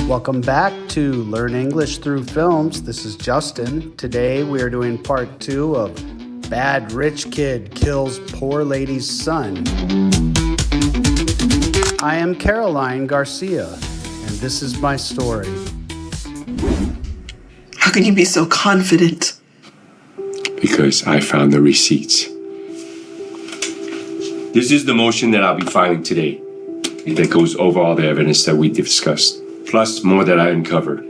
Welcome back to Learn English Through Films. This is Justin. Today we are doing part 2 of Bad Rich Kid Kills Poor Lady's Son. I am Caroline Garcia, and this is my story. How can you be so confident? Because I found the receipts. This is the motion that I'll be filing today. That goes over all the evidence that we discussed, plus more that I uncovered,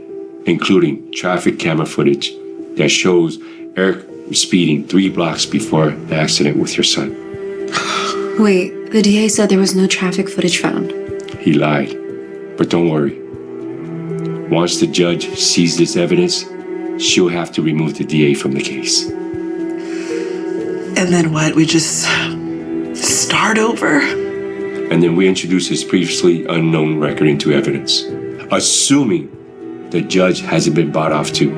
including traffic camera footage that shows Eric speeding 3 blocks before the accident with your son. Wait, the DA said there was no traffic footage found. He lied, but don't worry. Once the judge sees this evidence, she'll have to remove the DA from the case. And then what? We just start over? And then we introduce his previously unknown record into evidence, assuming the judge hasn't been bought off too.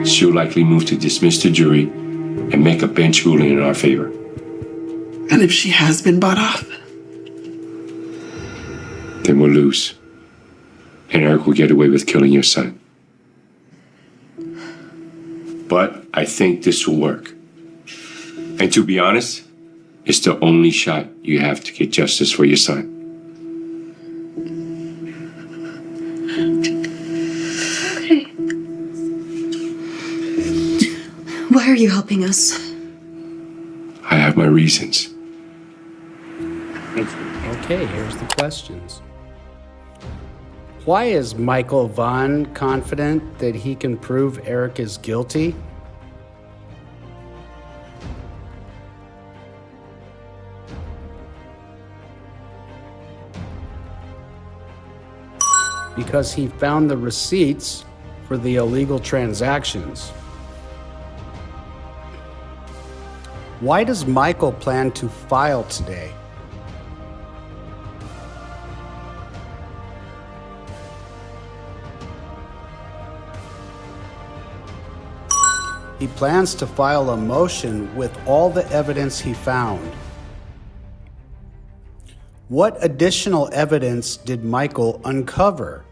She'll likely move to dismiss the jury and make a bench ruling in our favor. And if she has been bought off? Then we'll lose. And Eric will get away with killing your son. But I think this will work. And to be honest, it's the only shot you have to get justice for your son. Okay. Why are you helping us? I have my reasons. Okay, here's the questions. Why is Michael Vaughn confident that he can prove Eric is guilty? Because he found the receipts for the illegal transactions. Why does Michael plan to file today? He plans to file a motion with all the evidence he found. What additional evidence did Michael uncover?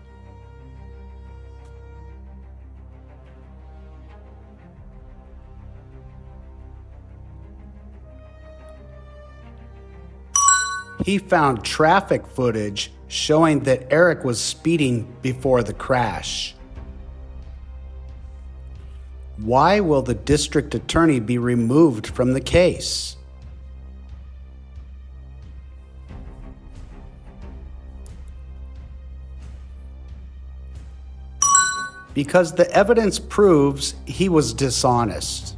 He found traffic footage showing that Eric was speeding before the crash. Why will the district attorney be removed from the case? Because the evidence proves he was dishonest.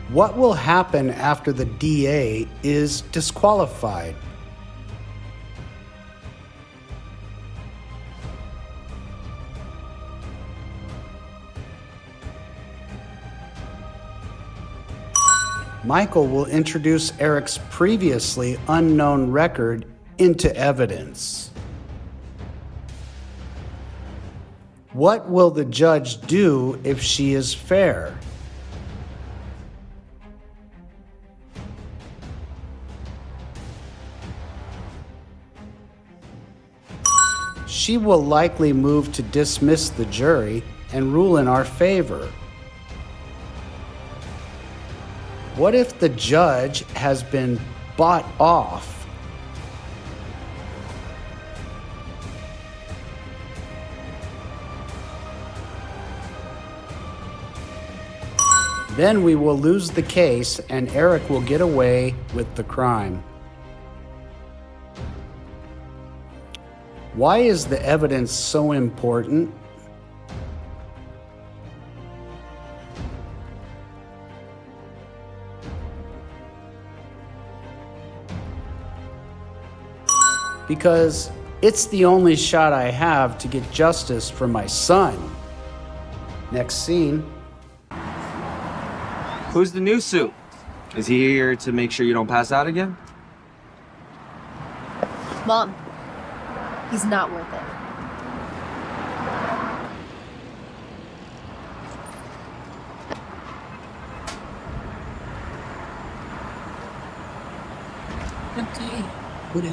What will happen after the DA is disqualified? Michael will introduce Eric's previously unknown record into evidence. What will the judge do if she is fair? She will likely move to dismiss the jury and rule in our favor. What if the judge has been bought off? Then we will lose the case and Eric will get away with the crime. Why is the evidence so important? Because it's the only shot I have to get justice for my son. Next scene. Who's the Nosub? Is he here to make sure you don't pass out again? Mom, he's not worth it. Okay. What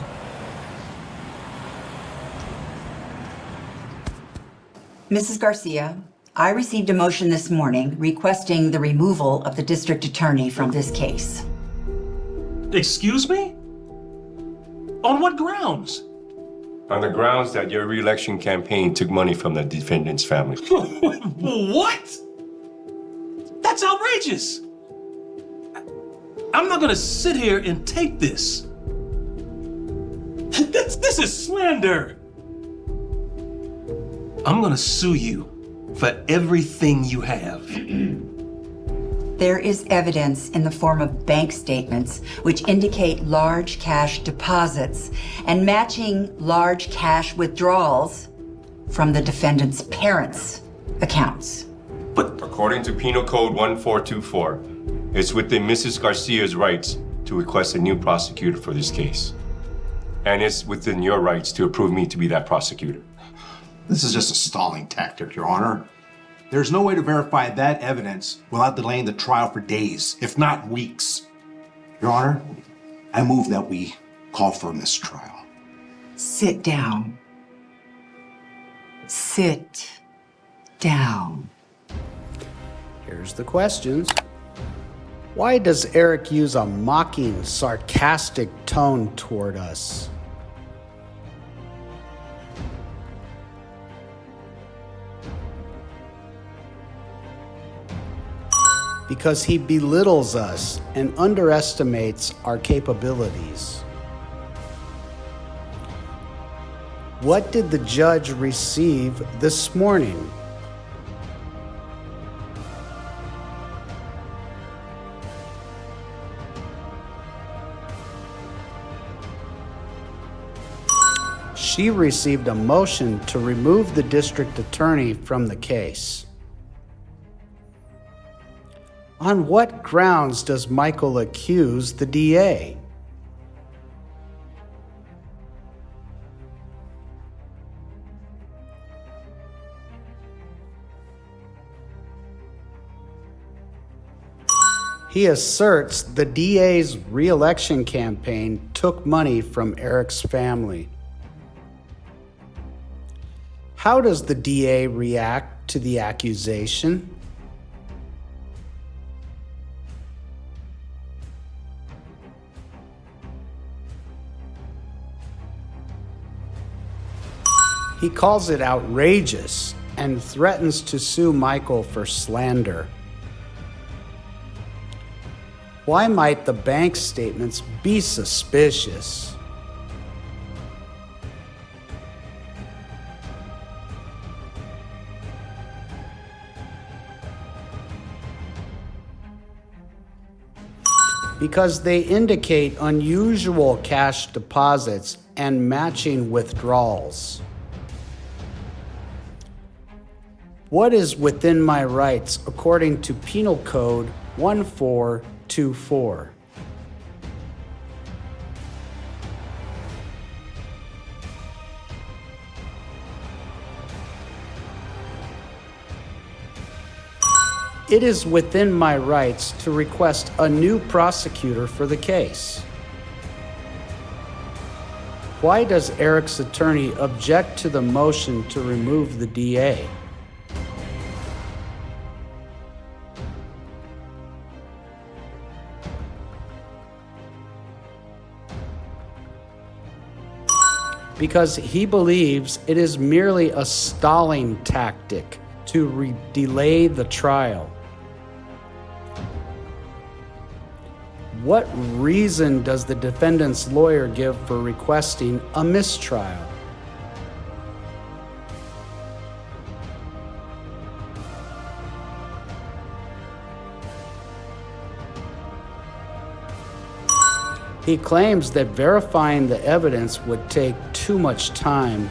Mrs. Garcia, I received a motion this morning requesting the removal of the district attorney from this case. Excuse me? On what grounds? On the grounds that your re-election campaign took money from the defendant's family. What? That's outrageous. I'm not gonna sit here and take this. This is slander. I'm gonna sue you for everything you have. There is evidence in the form of bank statements which indicate large cash deposits and matching large cash withdrawals from the defendant's parents' accounts. But according to Penal Code 1424, it's within Mrs. Garcia's rights to request a new prosecutor for this case. And it's within your rights to approve me to be that prosecutor. This is just a stalling tactic, Your Honor. There's no way to verify that evidence without delaying the trial for days, if not weeks. Your Honor, I move that we call for a mistrial. Sit down. Sit down. Here's the questions. Why does Eric use a mocking, sarcastic tone toward us? Because he belittles us and underestimates our capabilities. What did the judge receive this morning? She received a motion to remove the district attorney from the case. On what grounds does Michael accuse the DA? He asserts the DA's re-election campaign took money from Eric's family. How does the DA react to the accusation? He calls it outrageous and threatens to sue Michael for slander. Why might the bank statements be suspicious? Because they indicate unusual cash deposits and matching withdrawals. What is within my rights according to Penal Code 1424? It is within my rights to request a new prosecutor for the case. Why does Eric's attorney object to the motion to remove the DA? Because he believes it is merely a stalling tactic to delay the trial. What reason does the defendant's lawyer give for requesting a mistrial? He claims that verifying the evidence would take too much time.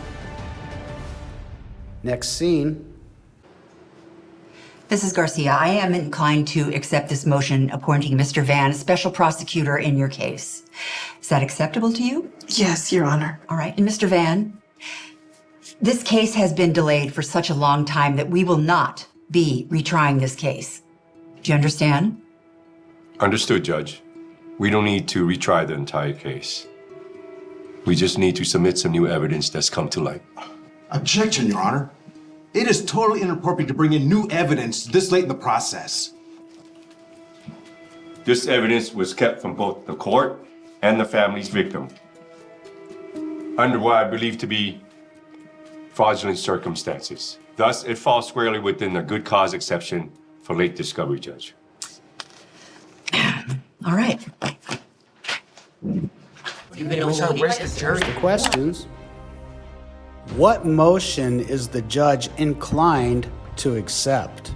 Next scene. Mrs. Garcia, I am inclined to accept this motion appointing Mr. Van as special prosecutor in your case. Is that acceptable to you? Yes, Your Honor. All right. And Mr. Van, this case has been delayed for such a long time that we will not be retrying this case. Do you understand? Understood, Judge. We don't need to retry the entire case. We just need to submit some new evidence that's come to light. Objection, Your Honor. It is totally inappropriate to bring in new evidence this late in the process. This evidence was kept from both the court and the family's victim under what I believe to be fraudulent circumstances. Thus, it falls squarely within the good cause exception for late discovery, Judge. All right. The questions. What motion is the judge inclined to accept?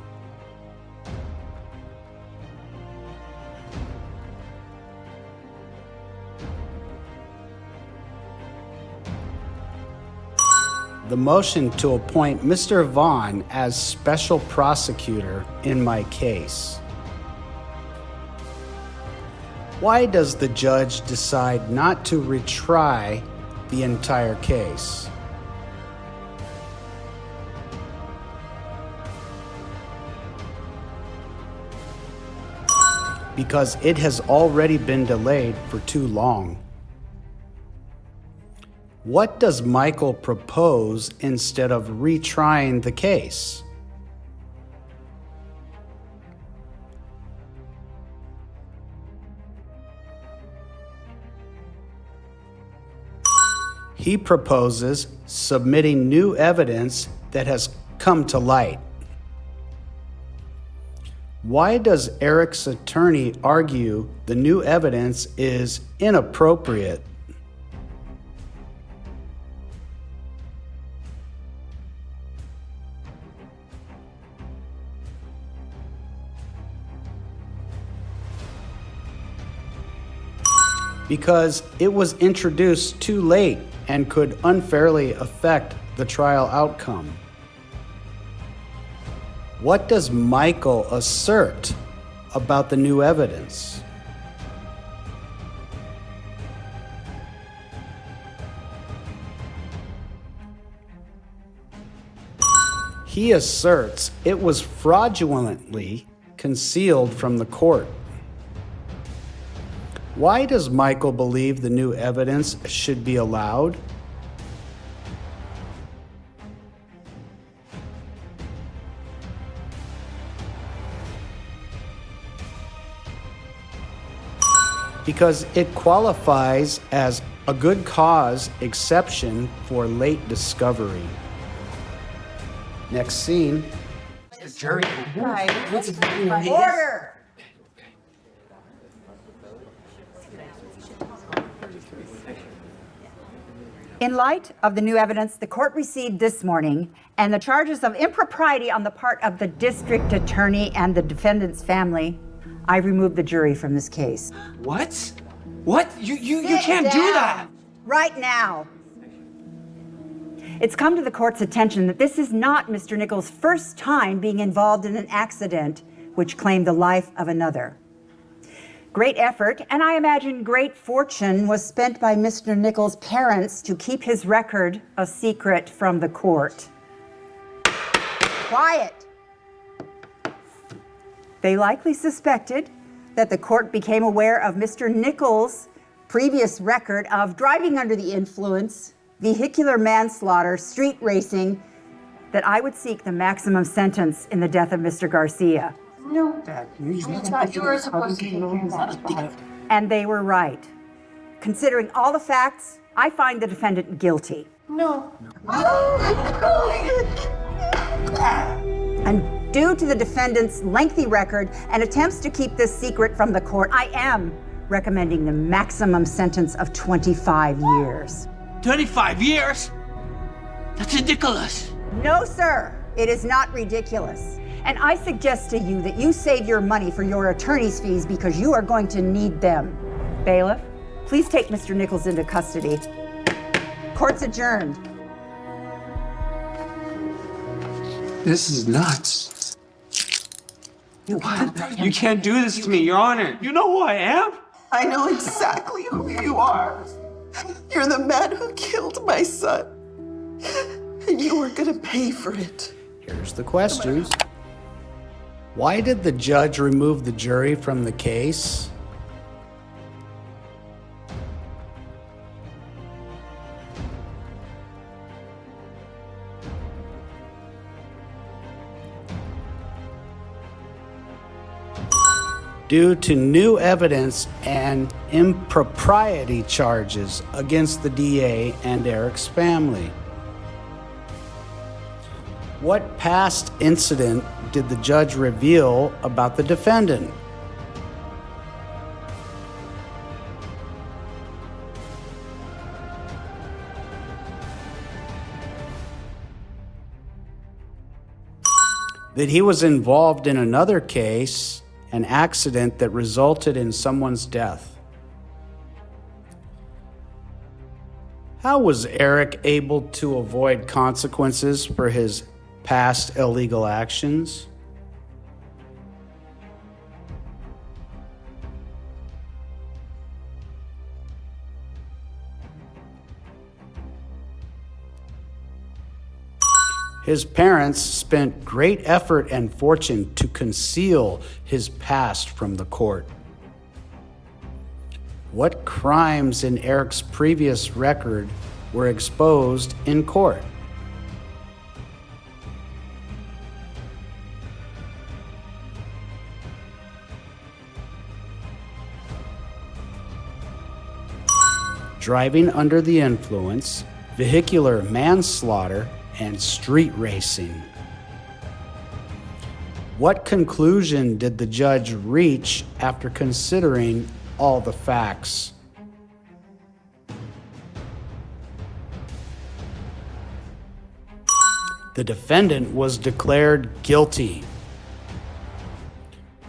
The motion to appoint Mr. Vaughn as special prosecutor in my case. Why does the judge decide not to retry the entire case? Because it has already been delayed for too long. What does Michael propose instead of retrying the case? He proposes submitting new evidence that has come to light. Why does Eric's attorney argue the new evidence is inappropriate? Because it was introduced too late and could unfairly affect the trial outcome. What does Michael assert about the new evidence? He asserts it was fraudulently concealed from the court. Why does Michael believe the new evidence should be allowed? Because it qualifies as a good cause exception for late discovery. Next scene. Order! In light of the new evidence the court received this morning and the charges of impropriety on the part of the district attorney and the defendant's family, I remove the jury from this case. What? What? You Sit can't do down. that! Right now. It's come to the court's attention that this is not Mr. Nichols' first time being involved in an accident which claimed the life of another. Great effort, and I imagine great fortune, was spent by Mr. Nichols' parents to keep his record a secret from the court. Quiet! They likely suspected that the court became aware of Mr. Nichols' previous record of driving under the influence, vehicular manslaughter, street racing, that I would seek the maximum sentence in the death of Mr. Garcia. No. You were supposed to take care of that. And they were right. Considering all the facts, I find the defendant guilty. No. And due to the defendant's lengthy record and attempts to keep this secret from the court, I am recommending the maximum sentence of 25 years. 25 years? That's ridiculous. No, sir, it is not ridiculous. And I suggest to you that you save your money for your attorney's fees because you are going to need them. Bailiff, please take Mr. Nichols into custody. Court's adjourned. This is nuts. What? You can't do this to me, Your Honor. You know who I am? I know exactly who you are. You're the man who killed my son. And you were gonna pay for it. Here's the questions. Why did the judge remove the jury from the case? due to new evidence and impropriety charges against the DA and Eric's family. What past incident did the judge reveal about the defendant? That he was involved in another case, an accident that resulted in someone's death. How was Eric able to avoid consequences for his past illegal actions? His parents spent great effort and fortune to conceal his past from the court. What crimes in Eric's previous record were exposed in court? Driving under the influence, vehicular manslaughter, and street racing. What conclusion did the judge reach after considering all the facts? The defendant was declared guilty.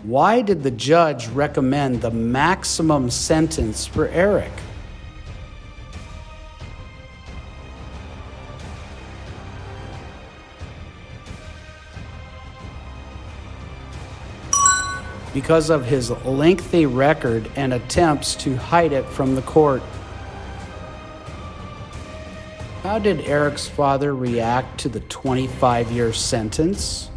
Why did the judge recommend the maximum sentence for Eric? Because of his lengthy record and attempts to hide it from the court. How did Eric's father react to the 25-year sentence?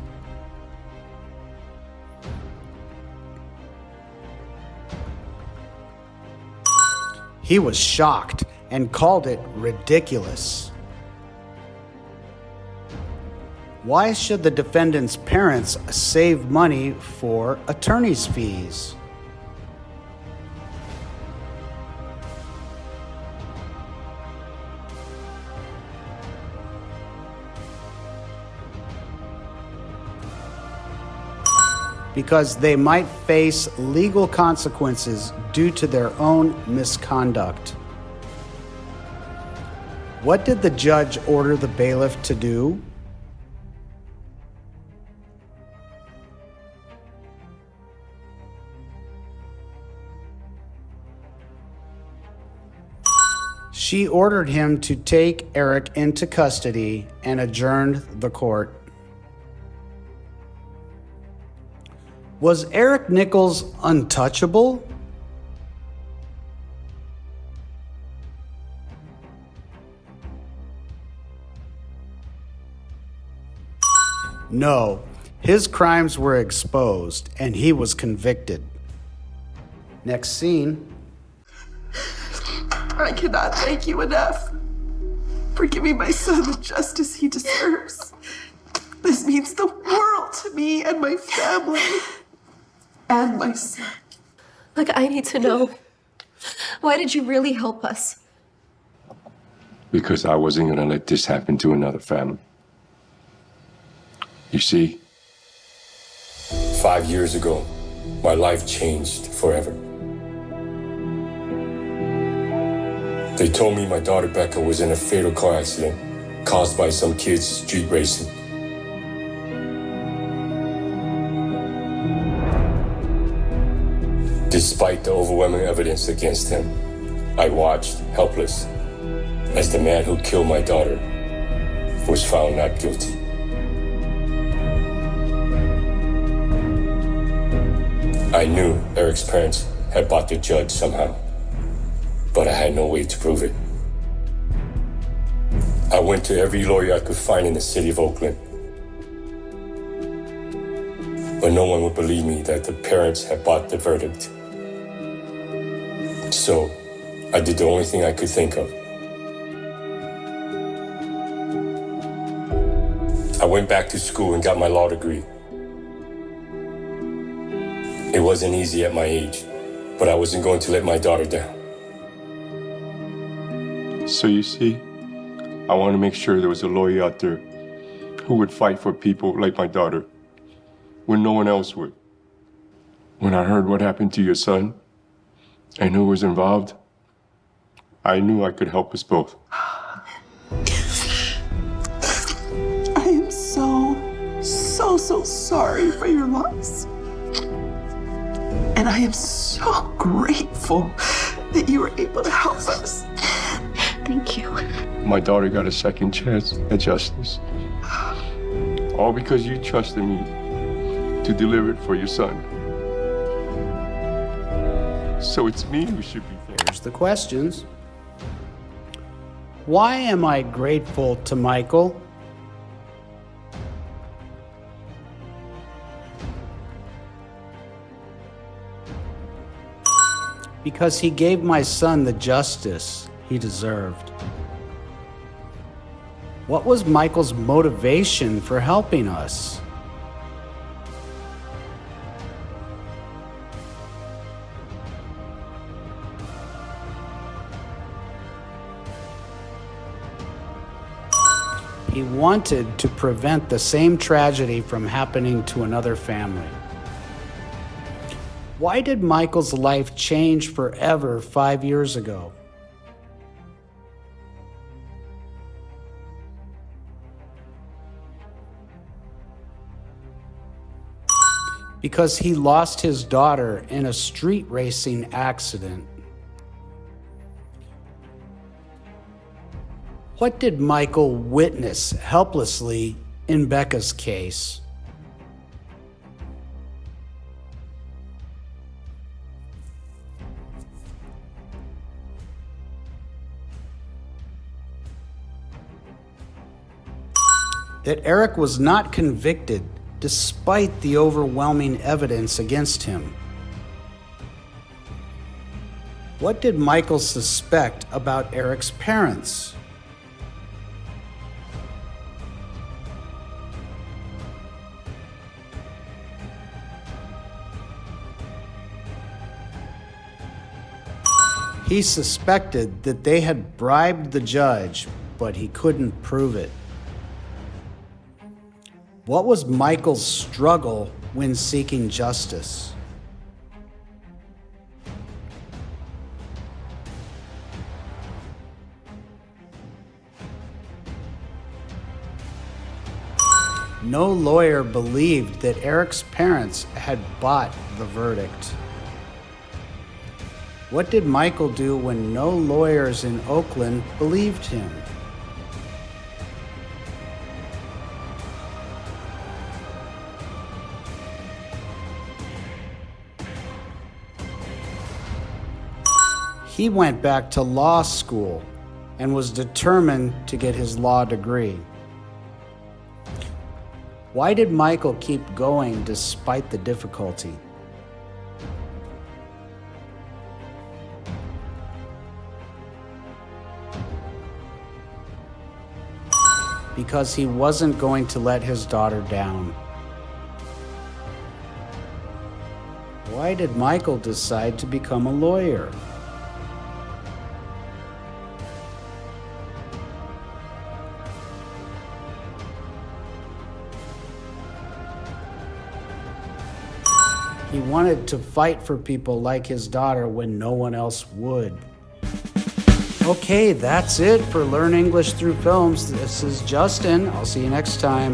He was shocked and called it ridiculous. Why should the defendant's parents save money for attorney's fees? Because they might face legal consequences due to their own misconduct. What did the judge order the bailiff to do? She ordered him to take Eric into custody and adjourned the court. Was Eric Nichols untouchable? No, his crimes were exposed and he was convicted. Next scene. I cannot thank you enough for giving my son the justice he deserves. This means the world to me and my family and my son. Look, I need to know. Why did you really help us? Because I wasn't going to let this happen to another family. You see, 5 years ago, my life changed forever. They told me my daughter Becca was in a fatal car accident caused by some kids street racing. Despite the overwhelming evidence against him, I watched, helpless, as the man who killed my daughter was found not guilty. I knew Eric's parents had bought the judge somehow, but I had no way to prove it. I went to every lawyer I could find in the city of Oakland, but no one would believe me that the parents had bought the verdict. So I did the only thing I could think of. I went back to school and got my law degree. It wasn't easy at my age, but I wasn't going to let my daughter down. So you see, I want to make sure there was a lawyer out there who would fight for people like my daughter when no one else would. When I heard what happened to your son and who was involved, I knew I could help us both. I am so sorry for your loss. And I am so grateful that you were able to help us. Thank you. My daughter got a second chance at justice. All because you trusted me to deliver it for your son. So it's me who should be thanked. Here's the questions. Why am I grateful to Michael? Because he gave my son the justice he deserved. What was Michael's motivation for helping us? He wanted to prevent the same tragedy from happening to another family. Why did Michael's life change forever 5 years ago? Because he lost his daughter in a street racing accident. What did Michael witness helplessly in Becca's case? That Eric was not convicted despite the overwhelming evidence against him. What did Michael suspect about Eric's parents? He suspected that they had bribed the judge, but he couldn't prove it. What was Michael's struggle when seeking justice? No lawyer believed that Eric's parents had bought the verdict. What did Michael do when no lawyers in Oakland believed him? He went back to law school and was determined to get his law degree. Why did Michael keep going despite the difficulty? Because he wasn't going to let his daughter down. Why did Michael decide to become a lawyer? He wanted to fight for people like his daughter when no one else would. Okay, that's it for Learn English Through Films. This is Justin. I'll see you next time.